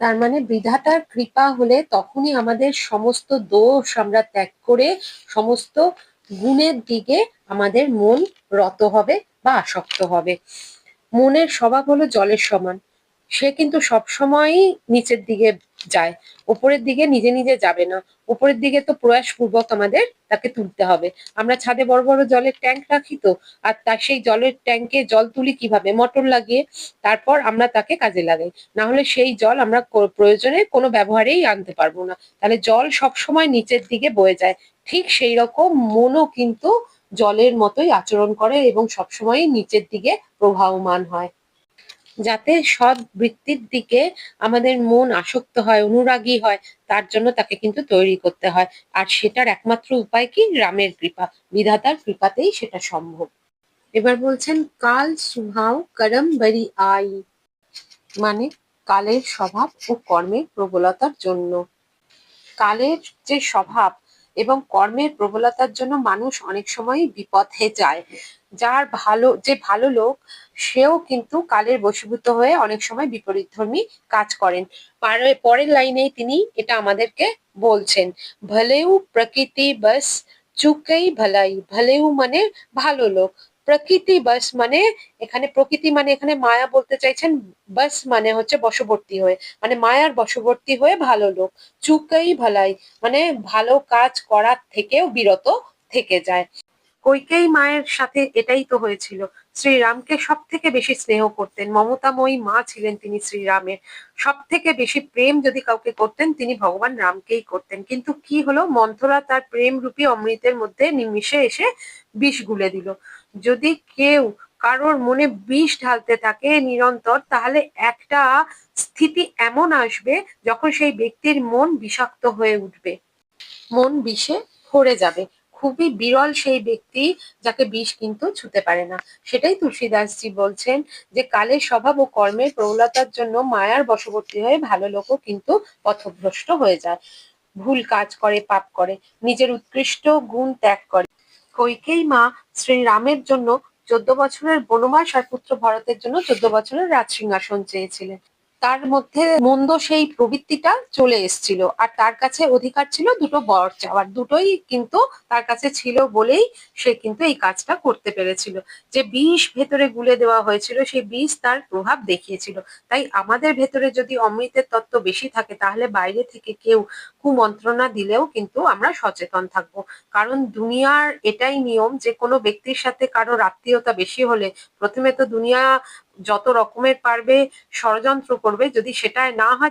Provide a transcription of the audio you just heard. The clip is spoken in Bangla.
তার মানে বিধাতার কৃপা হলে তখনই আমাদের সমস্ত দোষ আমরা ত্যাগ করে সমস্ত গুণের দিকে আমাদের মন রত হবে বা আসক্ত হবে। মনের স্বভাব হলো জলের সমান। সে কিন্তু সবসময়ই নিচের দিকে যায়, উপরের দিকে নিজে নিজে যাবে না। উপরের দিকে তো প্রয়াসপূর্বক আমাদের তাকে তুলতে হবে। আমরা ছাদে বড় বড় জলের ট্যাঙ্ক রাখি তো, আর তার সেই জলের ট্যাঙ্কে জল তুলি কিভাবে? মোটর লাগিয়ে। তারপর আমরা তাকে কাজে লাগাই, না হলে সেই জল আমরা প্রয়োজনে কোনো ব্যবহারেই আনতে পারবো না। তাহলে জল সবসময় নিচের দিকে বয়ে যায়। ঠিক সেই রকম মনও কিন্তু জলের মতোই আচরণ করে এবং সবসময় নিচের দিকে প্রবাহমান হয়। যাতে সৎ বৃত্তির দিকে আমাদের মন আসক্ত হয়, অনুরাগী হয়, তার জন্য তাকে কিন্তু তৈরি করতে হয়। আর সেটার একমাত্র উপায় কি? রামের কৃপা, বিধাতার কৃপাতেই সেটা সম্ভব। এবার বলছেন কাল সুহাও করম বরি আই, মানে কালের স্বভাব ও কর্মের প্রবলতার জন্য। কালের যে স্বভাব এবং কর্মের প্রবলতার জন্য মানুষ অনেক সময় বিপথে যায়। যে ভালো লোক, সেও কিন্তু কালের বশীভূত হয়ে অনেক সময় বিপরীতধর্মী কাজ করেন। পরের লাইনেই তিনি এটা আমাদেরকে বলছেন, ভলেউ প্রকৃতি বস চুকেই ভলাই। ভলেউ মানে ভালো লোক, প্রকৃতি বস মানে এখানে প্রকৃতি মানে এখানে মায়া বলতে চাইছেন। বস মানে হচ্ছে বশবর্তী হয়ে, মানে মায়ার বশবর্তী হয়ে ভালো লোক। চুকেই ভলাই মানে ভালো কাজ করার থেকেও বিরত থেকে যায়। কইকেয়ী মায়ের সাথে এটাই তো হয়েছিল। শ্রীরামকে সব থেকে বেশি স্নেহ করতেন, মমতাময়ী মা ছিলেন তিনি শ্রীরামের। সব থেকে বেশি প্রেম যদি কাউকে করতেন তিনি ভগবান রামকেই করতেন। কিন্তু কি হলো, মন্থরা তার প্রেম রূপী অমৃতের মধ্যে নিমিশে এসে বিষ গুলে দিল। যদি কেউ কারোর মনে বিষ ঢালতে থাকে নিরন্তর, তাহলে একটা স্থিতি এমন আসবে যখন সেই ব্যক্তির মন বিষাক্ত হয়ে উঠবে, মন বিষে ভরে যাবে। খুবই বিরল সেই ব্যক্তি যাকে বিষ কিন্তু ছুঁতে পারে না। সেটাই তুলসীদাসজি বলছেন যে কালের স্বভাব ও কর্মের প্রবলতার জন্য মায়ার বশবর্তী হয়ে ভালো লোকও কিন্তু পথভ্রষ্ট হয়ে যায়, ভুল কাজ করে, পাপ করে, নিজের উৎকৃষ্ট গুণ ত্যাগ করে। কইকেয়ী মা শ্রীরামের জন্য 14 বছরের বনবাস আর পুত্র ভরতের জন্য 14 বছরের রাজসিংহাসন চেয়েছিলেন। তার মধ্যে মন্দ সেই প্রবৃত্তিটা চলে এসেছিল, আর তার কাছে অধিকার ছিল দুটো বর চাওয়ার। দুটোই কিন্তু তার কাছে ছিল বলেই সে কিন্তু এই কাজটা করতে পেরেছিল। যে বিষ ভেতরে গুলে দেওয়া হয়েছিল সেই বিষ তার প্রভাব দেখিয়েছিল। তাই আমাদের ভেতরে যদি অমৃতের তত্ত্ব বেশি থাকে, তাহলে বাইরে থেকে কেউ কুমন্ত্রণা দিলেও কিন্তু আমরা সচেতন থাকব। কারণ দুনিয়ার এটাই নিয়ম যে কোনো ব্যক্তির সাথে কারোর আত্মীয়তা বেশি হলে প্রথমে তো দুনিয়া যত রকমের পারবে ষড়যন্ত্র করবে, যদি সেটাই না হয়